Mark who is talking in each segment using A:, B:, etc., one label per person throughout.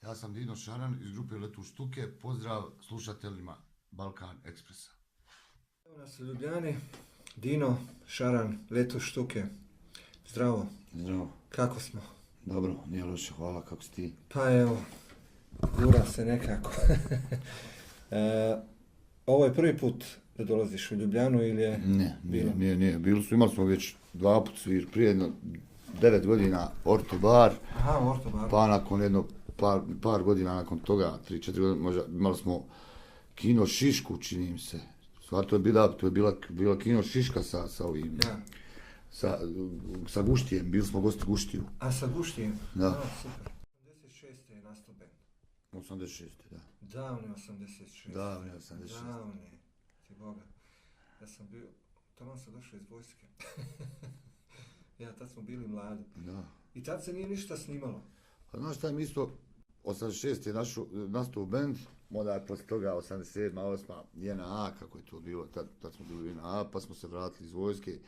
A: Ja sam Dino Šaran iz grupe Letu štuke. Pozdrav slušateljima Balkan Ekspresa.
B: Evo nas u Ljubljani, Dino Šaran, Letu štuke. Zdravo.
C: Zdravo.
B: Kako smo?
C: Dobro, nije loše, hvala, kako si ti?
B: Pa evo, gura se nekako. Ovo je prvi put da dolaziš u Ljubljanu ili je bilo?
C: Nije. Imali smo već 2 puta svir, prije 9 godina Orto bar.
B: Aha, Orto bar.
C: Pa nakon par godina nakon toga, 3-4 godine, možda imali smo kino Šišku, čini mi se. Stvar, to je bila kino Šiška sa ovim,
B: Ja.
C: sa Guštijem, bili smo gosti Guštiju.
B: A sa Guštijem?
C: Da.
B: A, super. 86. je nastao band.
C: 86. da.
B: Davne 86.
C: Davne 86.
B: Davne, ti Boga. Ja sam bio, tamo sam došao iz vojske. Ja, tad smo bili mladi.
C: Da.
B: I tad se nije ništa snimalo.
C: Pa znaš šta mi isto, 86 je nastao band, onda je posle toga 87. 8. JNA, kako je to bilo, tad smo bili u JNA, pa smo se vratili iz vojske,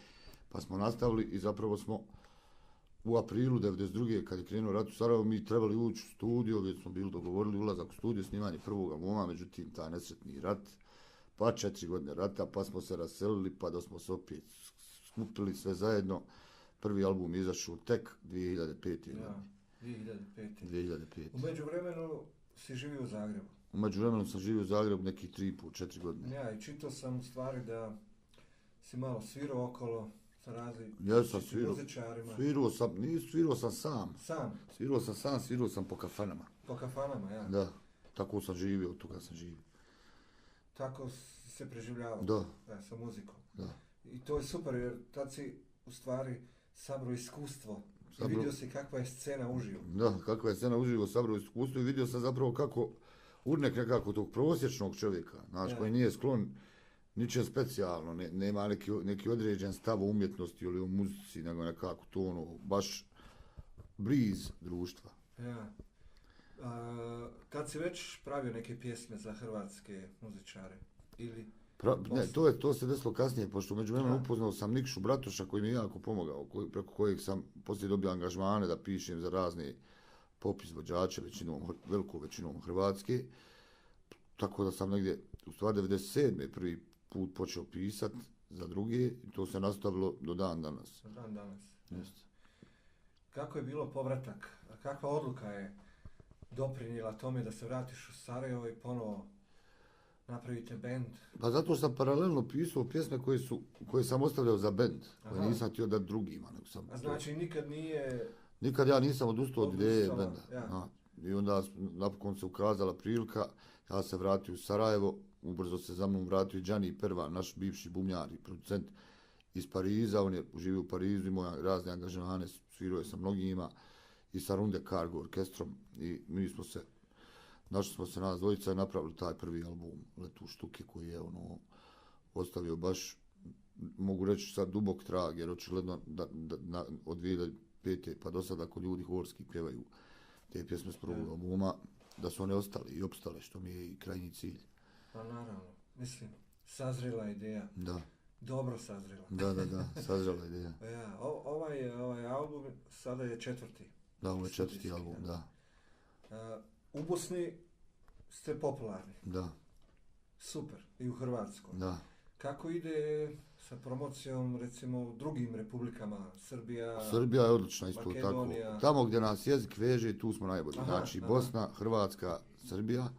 C: pa smo nastavili i zapravo smo u aprilu 92. kad je krenuo rat u Sarajevu, mi trebali ući u studio, već smo bili dogovorili ulazak u studio, snimanje prvog albuma, međutim taj nesretni rat, pa 4 godine rata, pa smo se raselili, pa da smo se opet skupili sve zajedno. Prvi album izašao tek 2005.
B: Ja,
C: 2005.
B: U međuvremenu si živio u Zagrebu.
C: U međuvremenu sam živio u Zagrebu nekih 3,5-4 godine.
B: Ja, i čitao sam u stvari da si malo svirao okolo sa
C: Ja sam
B: različitim muzičarima.
C: Svirao sam sam.
B: Sam?
C: Svirao sam po kafanama.
B: Po kafanama, ja.
C: Da, tako sam živio, od toga sam živio.
B: Tako si se preživljavao.
C: Da.
B: Ja, sa muzikom.
C: Da.
B: I to je super jer tad si u stvari sabrao iskustvo. I vidio si kakva je scena uživo.
C: Da, kakva je scena uživo, sabrao iskustvo i vidio sam zapravo kako urnek nekako tog prosječnog čovjeka, znaš, koji nije sklon ničem specijalno, nema neki određen stav o umjetnosti ili o muzici, nego nekako to ono, baš bliz društva.
B: Ja. Tad si već pravio neke pjesme za hrvatske muzičare? Ili...
C: Ne, to se desilo kasnije, pošto među vremenu upoznao sam Nikšu Bratoša koji mi je jako pomogao, preko kojeg sam poslije dobio angažmane da pišem za razne pop izvođače, velikom većinom hrvatske. Tako da sam negdje, u stvari 97. prvi put počeo pisat za druge i to se nastavilo do dan danas.
B: Do dan danas.
C: Jeste.
B: Kako je bilo povratak? Kakva odluka je doprinijela tome da se vratiš u Sarajevo i ponovo napravite band?
C: Pa zato što sam paralelno pisao pjesme koje sam ostavljao za band, koje nisam htio dati drugima. Nego sam
B: a znači nikad nije...
C: Nikad ja nisam odustao od ideje benda.
B: Ja.
C: I onda napokon se ukazala prilika, ja se vratio u Sarajevo, ubrzo se za mnom vratio i Gianni Perva, naš bivši bubnjar i producent iz Pariza, on je živio u Parizu, imao razne angažmane, svirao je sa mnogima i sa Runde Cargo orkestrom i našli smo se nas dvojica i napravili taj prvi album Letu štuke koji je ostavio baš, mogu reći sad dubok trag, jer očigledno od 2005. pa do sada ako ljudi horski pjevaju te pjesme s prvog albuma, da su one ostale i opstale, što mi je i krajnji cilj.
B: Pa naravno, mislim, sazrela ideja.
C: Da.
B: Dobro sazrela.
C: Da, sazrela ideja.
B: Ja, ovaj album sada je 4.
C: Da, ovo je 4. album, da.
B: U Bosni ste popularni.
C: Da.
B: Super, i u Hrvatskoj.
C: Da.
B: Kako ide sa promocijom, recimo, u drugim republikama?
C: Srbija je odlična isto
B: Makedonija.
C: tako. Tamo gdje nas jezik veže, tu smo najbolji. Znači, Bosna, Hrvatska, Srbija.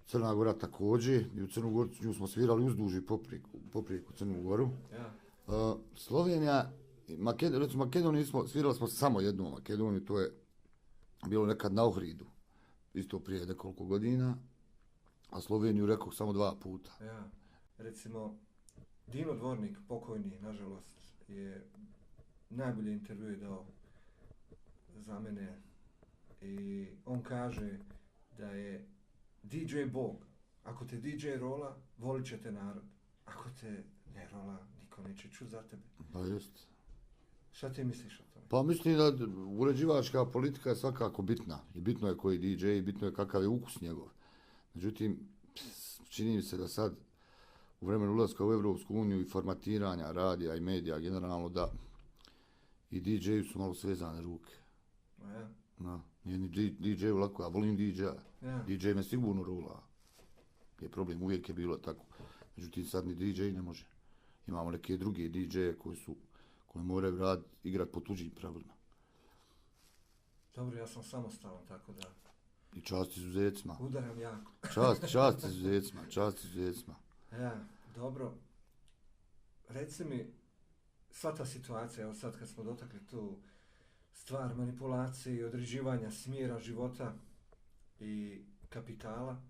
C: Crna Gora također. I u Crnu Goru smo svirali uzduž i poprijeku Crnu Goru.
B: Ja.
C: Slovenija, recimo Makedoniju svirali smo samo jednu Makedoniju, to je bilo nekad na Ohridu. Isto prije nekoliko godina. A Sloveniju rekao samo 2 puta.
B: Ja. Recimo, Dino Dvornik, pokojni, nažalost, je najbolje intervju dao za mene i on kaže da je DJ Bog. Ako te DJ rola, volit će te narod. Ako te ne rola, niko neće čuti za tebe.
C: Pa jest.
B: Šta ti misliš o tome?
C: Pa mislim da uređivačka politika je svakako bitna. I bitno je koji DJ, i bitno je kakav je ukus njegov. Međutim, čini mi se da sad u vremenu ulaska u Evropsku uniju i formatiranja radija i medija generalno da i DJ-u su malo svezane ruke.
B: Ja.
C: No, Nije ni DJ-u lako, ja volim DJ-a.
B: Ja.
C: DJ me sigurno rula. Je problem, uvijek je bilo tako. Međutim, sad ni DJ ne može. Imamo neke druge DJ-e koji moraju igrati po tuđim pravilima.
B: Dobro, ja sam samostalan, tako da
C: I čast izuzecima.
B: udaram jako.
C: Čast izuzecima, čast izuzecima.
B: Ja, dobro. Reci mi, sva ta situacija, evo sad kad smo dotakli tu stvar manipulacije i određivanja smjera života i kapitala,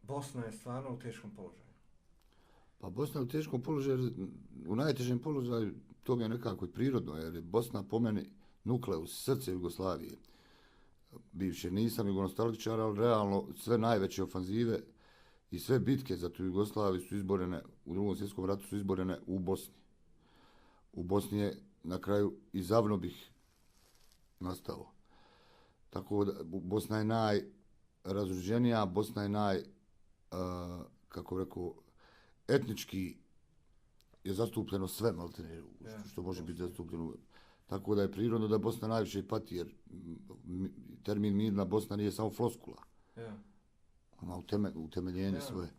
B: Bosna je stvarno u teškom položaju.
C: Pa Bosna je u teškom položaju, u najtežem položaju, to mi je nekako i prirodno, jer je Bosna po meni nukleus, srce Jugoslavije. Bivše nisam jugonostalgičar, ali realno sve najveće ofanzive i sve bitke za tu Jugoslaviju su izborene, u Drugom svjetskom ratu su izborene u Bosni. U Bosni je na kraju i Zavno bih nastao. Tako da Bosna je najrazuđenija, Bosna je kako rekao, etnički je zastupljeno sve, maltene, što može biti zastupljeno. Tako da je prirodno da Bosna najviše pati, jer termin mirna Bosna nije samo floskula.
B: Ja.
C: Ima utemeljenje svoje.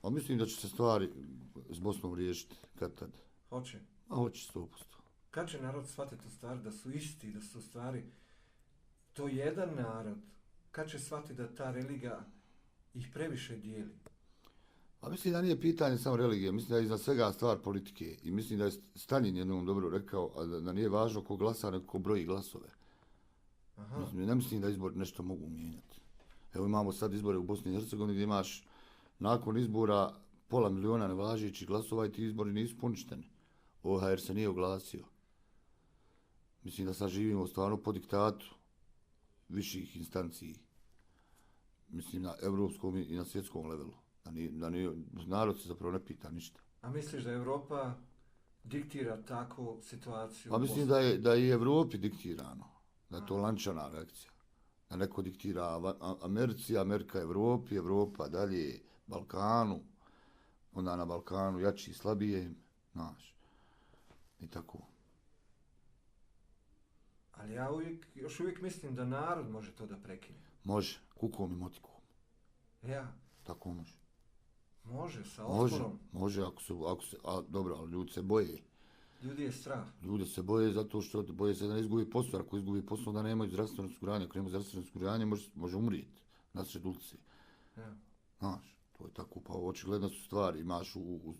C: A mislim da će se stvari s Bosnom riješiti kad tad.
B: Hoće.
C: A hoće 100%.
B: Kad će narod shvatiti u stvari da su isti, da su u stvari to jedan narod? Kad će shvatiti da ta religija ih previše dijeli?
C: A mislim da nije pitanje samo religije, mislim da je iznad svega stvar politike. I mislim da je Staljin jednom dobro rekao, a da nije važno ko glasa, nego ko broji glasove.
B: Aha.
C: Ne mislim da izbori nešto mogu mijenjati. Evo imamo sad izbore u Bosni i Hercegovini gdje imaš nakon izbora 500.000 nevažećih glasova i ti izbori nisu poništeni. OHR se nije oglasio. Mislim da sad živimo stvarno po diktatu viših instanciji. Mislim na evropskom i na svjetskom levelu. Narod se zapravo ne pita ništa.
B: A misliš da Europa diktira takvu situaciju?
C: Pa mislim da je i Evropi diktirano. Da je to lančana reakcija. Da neko diktira Americi, Amerika Evropi, Evropa dalje Balkanu. Onda na Balkanu jači i slabije. Znaš. I tako.
B: Ali ja još uvijek mislim da narod može to da prekine.
C: Može. Kukom i motikom.
B: Ja.
C: Tako može.
B: Može, sa
C: Može,
B: otporom.
C: može ako se, a dobro, ali ljudi se boje.
B: Ljudi je strah.
C: Ljudi se boje zato što boje se da ne izgubi posao, ako izgubi posao da nemaju zdravstveno osiguranje, ako nemaju zdravstveno osiguranje može umrijeti na sred ulici.
B: Ja.
C: Znaš, to je tako, pa očigledno su stvari, imaš u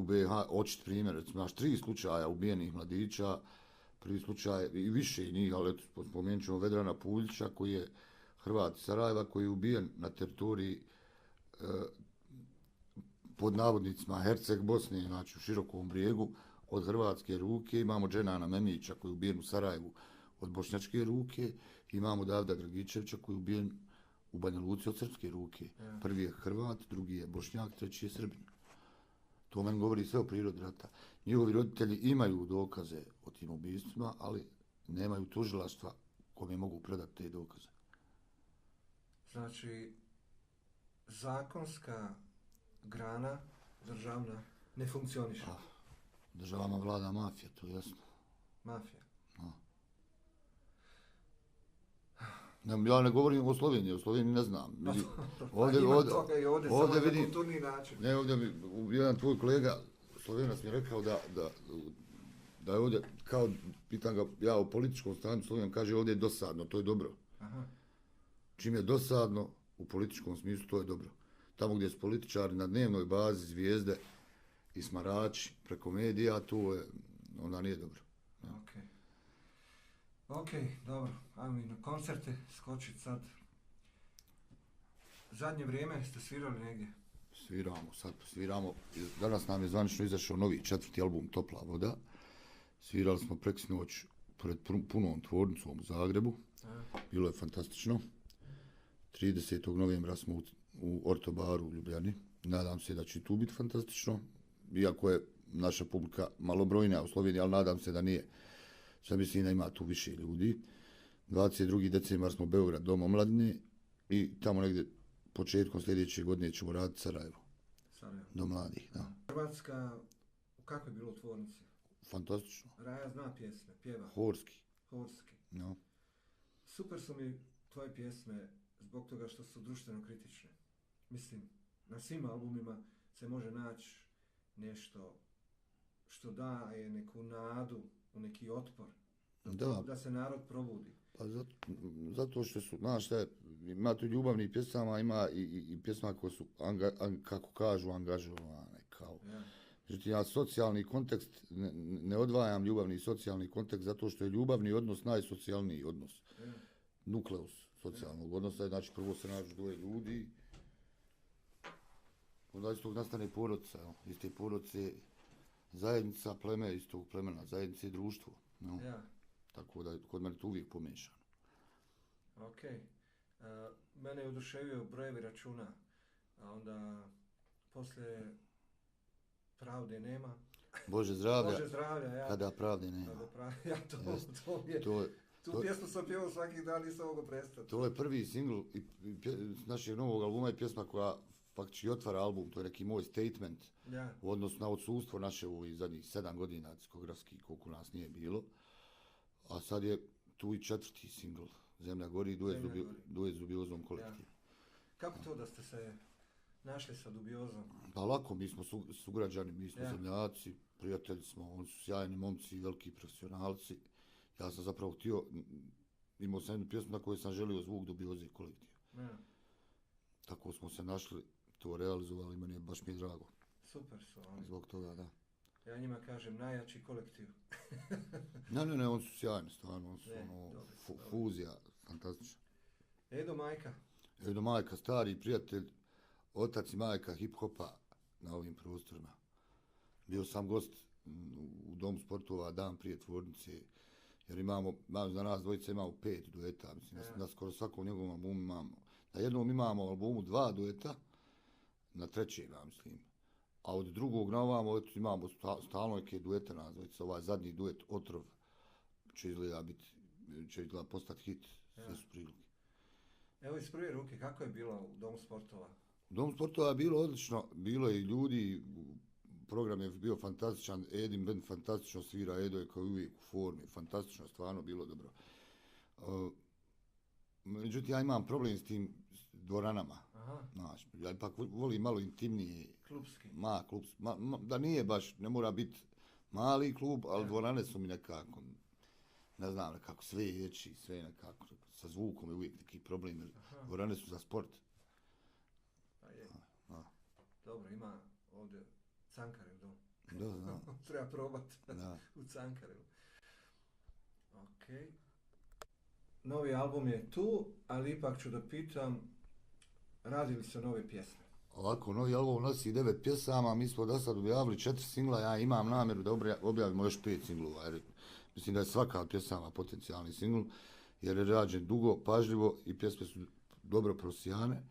C: BiH očit primjer, recimo imaš 3 slučaja ubijenih mladića, prvi slučaj i više njih, ali eto, spomenut ćemo Vedrana Puljića koji je Hrvat iz Sarajeva koji je ubijen na teritoriji pod navodnicima Herceg Bosne, znači u Širokom Brijegu, od hrvatske ruke. Imamo Dženana Memića koji je ubijen u Sarajevu od bošnjačke ruke. Imamo Davida Dragičevića koji je ubijen u Banja Luci od srpske ruke.
B: Ja.
C: Prvi je Hrvat, drugi je Bošnjak, treći je Srbin. To meni govori sve o prirodi rata. Njihovi roditelji imaju dokaze o tim ubistvima, ali nemaju tužilaštva kome mogu predati te dokaze.
B: Znači, zakonska grana državna ne funkcioniše.
C: Pa, državama vlada mafija, to je jasno.
B: Mafija.
C: Ja ne govorim o Sloveniji ne znam. Ovdje
B: samo
C: vidim,
B: na kulturni način.
C: ne, ovdje jedan tvoj kolega Slovenac mi je rekao da je ovdje, kao pitan ga ja o političkom stanju Slovenija, kaže ovdje je dosadno, to je dobro.
B: Aha.
C: Čim je dosadno, u političkom smislu, to je dobro. Tamo gdje su političari na dnevnoj bazi zvijezde i smarači preko medija, to je, onda nije dobro. Ja.
B: Ok, dobro. Ajmo i na koncerte skočiti sad. Zadnje vrijeme ste svirali negdje?
C: Sviramo. Danas nam je zvanično izašao novi 4. album Topla voda. Svirali smo preksinoć pred punom tvornicom u Zagrebu. Bilo je fantastično. 30. novembra smo u Ortobaru u Ljubljani. Nadam se da će tu biti fantastično. Iako je naša publika malobrojnija u Sloveniji, ali nadam se da nije. Sad mislim da ima tu više ljudi. 22. decembar smo Beograd, Dom omladine i tamo negdje početkom sljedeće godine ćemo raditi Sarajevo. Do mladih, da.
B: Hrvatska, kako je bilo u tvornici?
C: Fantastično.
B: Raja zna pjesme, pjeva.
C: Horski.
B: Horski.
C: No.
B: Super su mi tvoje pjesme zbog toga što su društveno kritične. Mislim, na svim albumima se može naći nešto što daje neku nadu u neki otpor. Da se narod probudi.
C: Pa zato što su, znaš šta, ima tu ljubavnih pjesama, ima i pjesma koje su, kako kažu, angažovane, kao.
B: Ja.
C: Međutim, ja socijalni kontekst, ne odvajam ljubavni i socijalni kontekst zato što je ljubavni odnos najsocijalniji odnos.
B: Ja.
C: Nukleus socijalnog odnosa, znači prvo se nađu dvoje ljudi, onda iz tog nastane porodica, iz te porodice zajednica, pleme, iz tog plemena, zajednice i društvo. No.
B: Ja.
C: Tako da kod mene to uvijek pomiješano.
B: Ok. Mene je oduševio brojevi računa, a onda poslije pravde nema.
C: Bože zdravlja,
B: Bože zdravlja, ja.
C: kada pravde nema.
B: Ja, tu pjesmu sam pjevao svaki dan, nisam mogao prestati.
C: To je prvi singl našeg novog albuma i pjesma koja faktički otvara album, to je neki moj statement u odnosu na odsustvo naše u zadnjih 7 godina diskografski, koliko nas nije bilo. A sad je tu i 4. singl, Zemlja gori, duet s Dubiozom kolektiv.
B: Ja. Kako to da ste se našli sa Dubiozom?
C: Pa lako, mi smo sugrađani, mi smo zemljaci, prijatelji smo, oni su sjajni momci, veliki profesionalci. Ja sam zapravo htio, imao sam jednu pjesmu na kojoj sam želio zvuk Dubioze kolektiv.
B: Ja.
C: Tako smo se našli, to realizovali, meni je baš mi je drago.
B: Super su oni.
C: Zbog toga, da.
B: Ja njima kažem najjači kolektiv.
C: Ne, oni su sjajni, stvarno, oni su fuzija, fantastična.
B: Edo
C: Majka, stari prijatelj, otac i majka hip-hopa na ovim prostorima. Bio sam gost u Domu sportova dan prije tvornice, jer imamo za nas dvojice imamo 5 dueta, mislim, na skoro svakom njegovom albumu imamo. Na jednom imamo albumu 2 dueta, na trećem, ja mislim. A od drugog na ovamo imamo stalno neke duete na dvojice. Ovaj zadnji duet, Otrov, će izgleda postati hit, sve su prilike.
B: Evo iz prve ruke, kako je bilo u Domu sportova?
C: U Domu sportova je bilo odlično, bilo je i ljudi, program je bio fantastičan, Edin band fantastično svira, Edo je kao uvijek u formi, fantastično, stvarno bilo dobro. Međutim, ja imam problem s tim dvoranama. Znaš, ja ipak volim malo intimnije.
B: Klubski.
C: Da nije baš, ne mora biti mali klub, ali dvorane su mi nekako, ne znam, nekako sve ječi, sve nekako, sa zvukom je uvijek neki problem, jer dvorane su za sport.
B: Pa je. Dobro, ima ovdje Cankarev dom.
C: Da.
B: Treba probati u Cankarevu. Ok. Novi album je tu, ali ipak ću da pitam, radi li se nove pjesme?
C: Ovako, novi album nosi 9 pjesama, mi smo do sad objavili 4 singla, ja imam namjeru da objavimo još 5 singlova, jer mislim da je svaka od pjesama potencijalni singl, jer je rađen dugo, pažljivo i pjesme su dobro prosijane.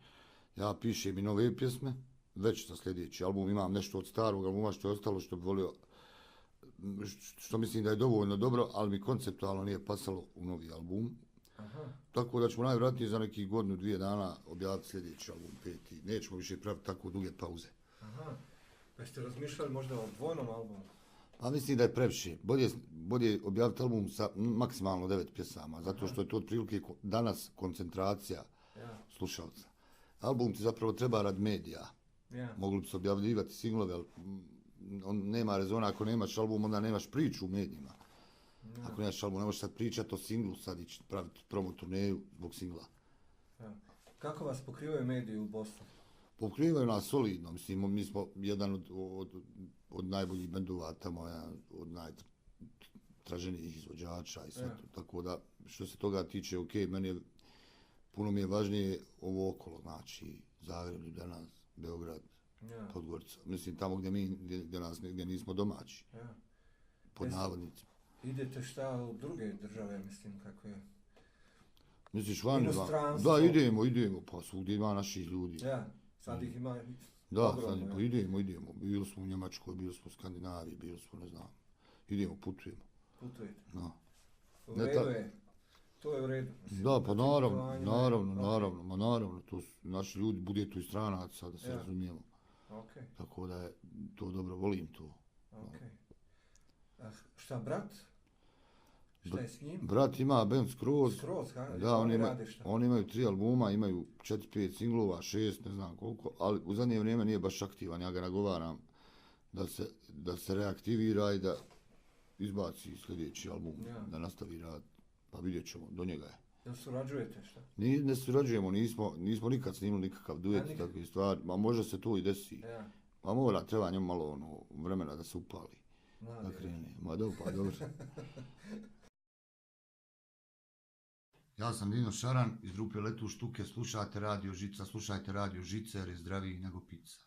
C: Ja pišem i nove pjesme, već za sljedeći album imam nešto od starog albuma što je ostalo, što bi volio, što mislim da je dovoljno dobro, ali mi konceptualno nije pasalo u novi album. Tako da ćemo najvjerojatnije za nekih 1-2 dana objaviti sljedeći album, 5. Nećemo više praviti tako duge pauze.
B: Pa ste razmišljali možda o dvojnom albumu?
C: Pa mislim da je previše. Bolje objaviti album sa maksimalno 9 pjesama, zato što je to otprilike danas koncentracija slušalca. Album ti zapravo treba rad medija. Mogli bi se objavljivati singlove, ali nema rezona, ako nemaš album, onda nemaš priču u medijima. Ako nemaš album, ne možeš sad pričati o singlu, sad ići praviti promo turneju zbog singla.
B: Kako vas pokrivaju mediji u Bosni?
C: Pokrivaju nas solidno, mislim, mi smo jedan od najboljih bendova tamo, od najtraženijih izvođača i sve to. Tako da, što se toga tiče, ok, puno mi je važnije ovo okolo, znači Zagreb, Ljubljana, Beograd, Podgorica. Mislim, tamo gdje nismo domaći, pod navodnicima.
B: Idete šta u druge države, mislim, kako je?
C: Misliš vani? Da, idemo, pa svugdje ima naših ljudi.
B: Sad ih ima
C: ogromno. Da, idemo. Bili smo u Njemačkoj, bili smo u Skandinaviji, bili smo, ne znam, idemo, putujemo.
B: Putujete?
C: Da.
B: U redu je. To je u redu.
C: Da, pa naravno, to su naši ljudi, bude tu i stranaca, da se razumijemo. Tako da je to dobro, volim to.
B: Šta, brat? Šta je s njim?
C: Brat ima band Skroz.
B: Skroz, ha?
C: Da,
B: rade šta?
C: oni imaju 3 albuma, imaju 4-5 singlova, 6, ne znam koliko, ali u zadnje vrijeme nije baš aktivan, ja ga nagovaram da se reaktivira i da izbaci sljedeći album, da nastavi rad, pa vidjet ćemo, do njega je.
B: Jel surađujete šta?
C: Ne surađujemo, nismo nikad snimili nikakav duet i takve stvari, ma možda se to i desi.
B: Ja.
C: Ma mora, treba njemu malo vremena da se upali, da krene. Ma dobro, pa dobro.
A: Ja sam Dino Šaran iz grupe Letu štuke, slušajte Radio Žica, slušajte Radio Žica jer je zdraviji nego pizza.